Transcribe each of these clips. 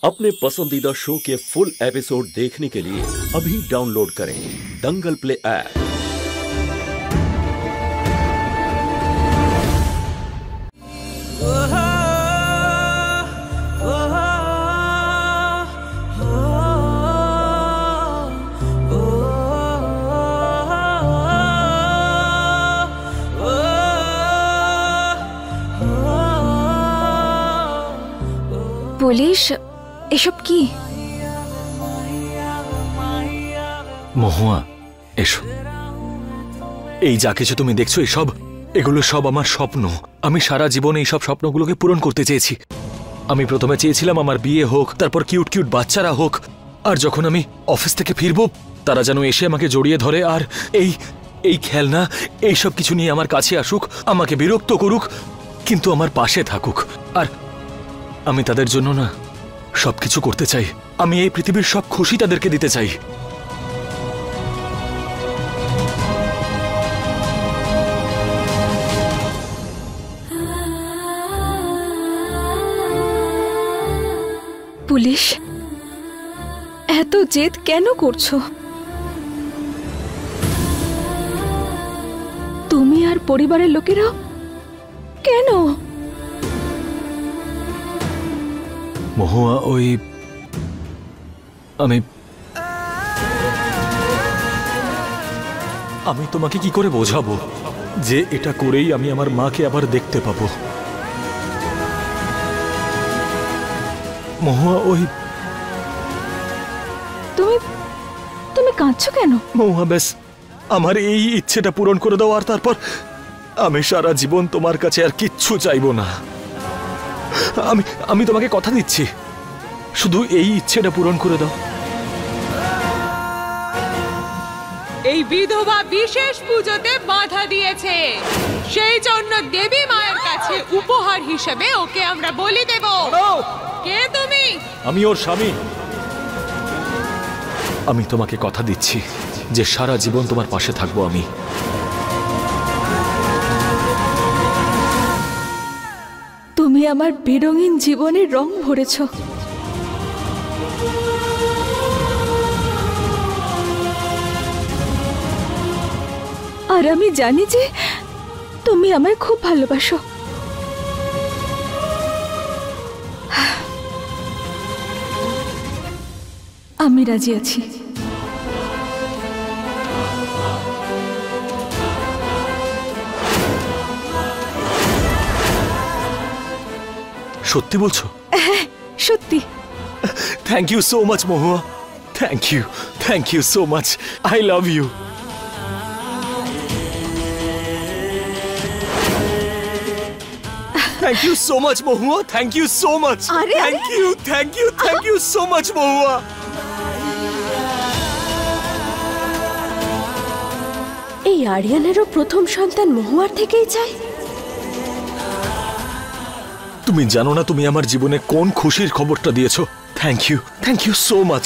अपने पसंदीदा शो के फुल एपिसोड देखने के लिए अभी डाउनलोड करें दंगल प्ले ऐप। পুলিশ এসব কি? মহুয়া এসো। এই যা কিছু তুমি দেখছো এগুলো সব আমার স্বপ্ন। আমি সারা জীবন এই সব স্বপ্নগুলোকে পূরণ করতে চেয়েছি। আমি প্রথমে চেয়েছিলাম আমার বিয়ে হোক, তারপর কিউট কিউট বাচ্চারা হোক, আর যখন আমি অফিস থেকে ফিরবো তারা যেন এসে আমাকে জড়িয়ে ধরে আর এই খেলনা এই সব কিছু নিয়ে আমার কাছে আসুক, আমাকে বিরক্ত করুক, কিন্তু আমার পাশে থাকুক। আর আমি তাদের জন্য না সবকিছু করতে চাই। আমি এই পৃথিবীর সব খুশি তাদেরকে দিতে চাই। পুলিশ এত জেদ কেন করছো? তুমি আর পরিবারের লোকেরা কেন? মহুয়া আমি তোমাকে কি করে বোঝাবো যে এটা করেই আমি আমার মাকে আবার দেখতে পাবো? মহুয়া তুমি কাঁদছো কেন? মহুয়া ব্যাস আমার এই ইচ্ছেটা পূরণ করে দাও, আর তারপর আমি সারা জীবন তোমার কাছে আর কিচ্ছু চাইবো না। আমি তোমাকে কথা দিচ্ছি, শুধু এই ইচ্ছেটা পূরণ করে দাও। এই বিধবা বিশেষ পুজোতে বাধা দিয়েছে, সেই জন্য দেবী মায়ের কাছে উপহার হিসেবে ওকে আমরা বলি দেব। কে তুমি? আমি ওর স্বামী। আমি তোমাকে কথা দিচ্ছি যে সারা জীবন তোমার পাশে থাকবো আমি। তুমি আমার বেরঙিন জীবনের রং ভরেছ। আর আমি জানি যে তুমি আমায় খুব ভালোবাসো। আমি রাজি আছি। সত্যি বলছো? হ্যাঁ সত্যি। Thank you so much Mahua, thank you so much. I love you. Thank you so much, Mohua. Thank you so much. Thank you so much, Mohua. এই আরিয়ানেরও প্রথম সন্তান মহুয়ার থেকেই চাই। তুমি জানো না তুমি আমার জীবনে কোন খুশির খবরটা দিয়েছো। Thank you so much.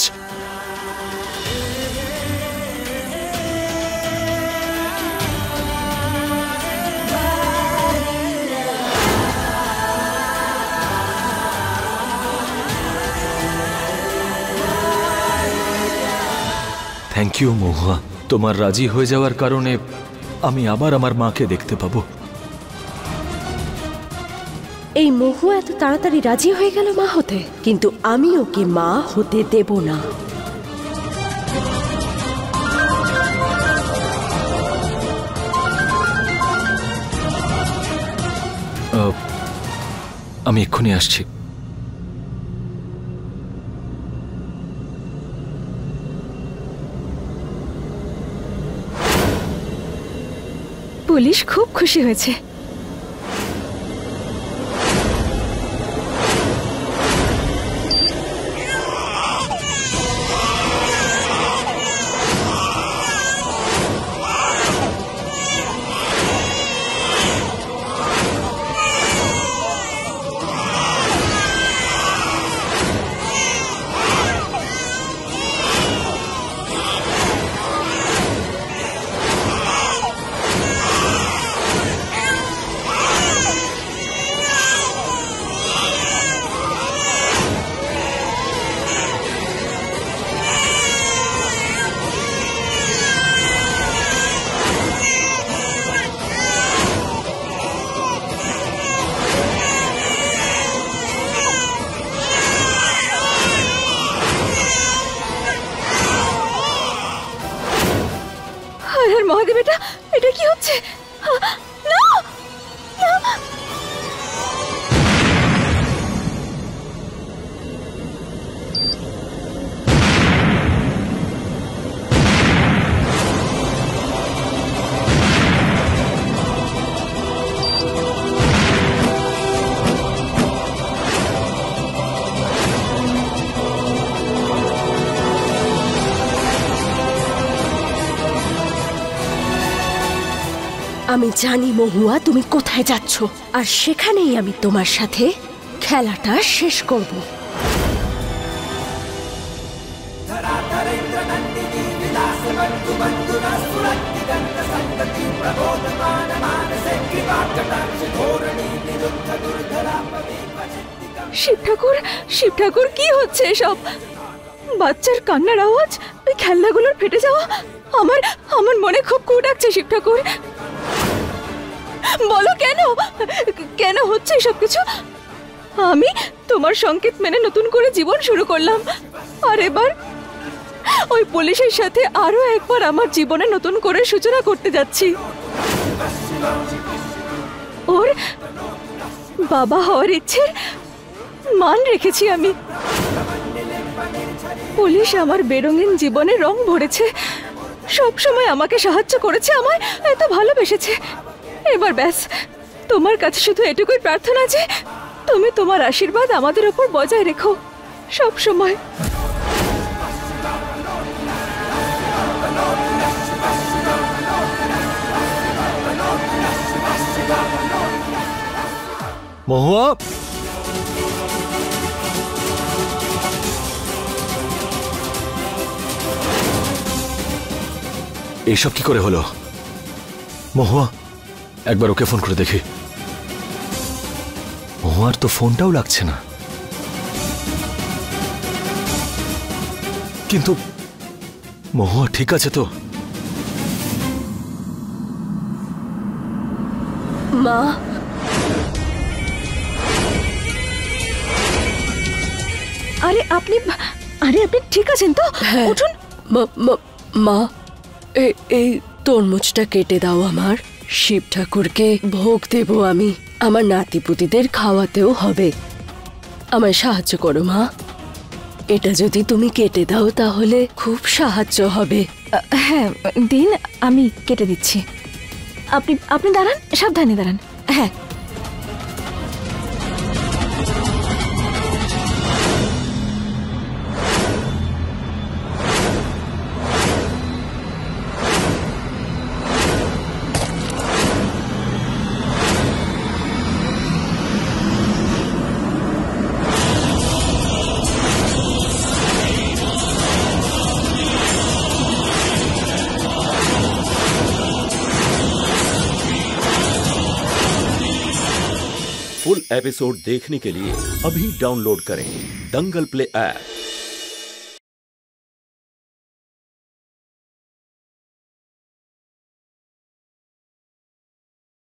Thank you Mahua. তোমার রাজি হয়ে যাওয়ার কারণে আমি আবার আমার মাকে দেখতে পাবো। এই মহুয়া এত তাড়াতাড়ি রাজি হয়ে গেল মা হতে, কিন্তু আমি ওকে মা হতে দেব না। আমি এক্ষুনি আসছি। পুলিশ খুব খুশি হয়েছে। যাচ্ছে। না! আমি জানি মহুয়া তুমি কোথায় যাচ্ছ, আর সেখানেই আমি তোমার সাথে খেলাটা শেষ করব। শিব ঠাকুর, শিব ঠাকুর, কি হচ্ছে এসব? বাচ্চার কান্নার আওয়াজ, ওই খেলনাগুলোর ফেটে যাওয়া, আমার আমার মনে খুব কু ডাকছে। শিব ঠাকুর, বলো কেন কেন হচ্ছে এসব কিছু? আমি তোমার সংকেত মেনে নতুন করে জীবন শুরু করলাম, আর এবার ওই পুলিশের সাথে আরো একবার আমার জীবনে নতুন করে সূচনা করতে যাচ্ছি। ওর বাবা হওয়ার ইচ্ছের মান রেখেছি আমি। পুলিশ আমার বেরঙিন জীবনে রং ভরেছে, সব সময় আমাকে সাহায্য করেছে, আমায় এত ভালোবেসেছে। এবার ব্যাস, তোমার কাছে শুধু এটুকুই প্রার্থনা যে তুমি তোমার আশীর্বাদ আমাদের উপর বজায় রেখো সব সময়। মহুয়া, এইসব কি করে হলো? মহুয়া, একবার ওকে ফোন করে দেখি। মহুয়ার তো ফোনটাও লাগছে না। কিন্তু মহুয়া ঠিক আছে তো? মা, আপনি ঠিক আছেন তো? উঠুন। মা, এই তরমুজটা কেটে দাও আমার। শিব ঠাকুরকে ভোগ দেব আমি, আমার নাতিপুতিদের খাওয়াতেও হবে। আমায় সাহায্য করো মা, এটা যদি তুমি কেটে দাও তাহলে খুব সাহায্য হবে। হ্যাঁ দিন, আমি কেটে দিচ্ছি। আপনি দাঁড়ান, সাবধানে দাঁড়ান। হ্যাঁ, फुल एपिसोड देखने के लिए अभी डाउनलोड करें दंगल प्ले ऐप।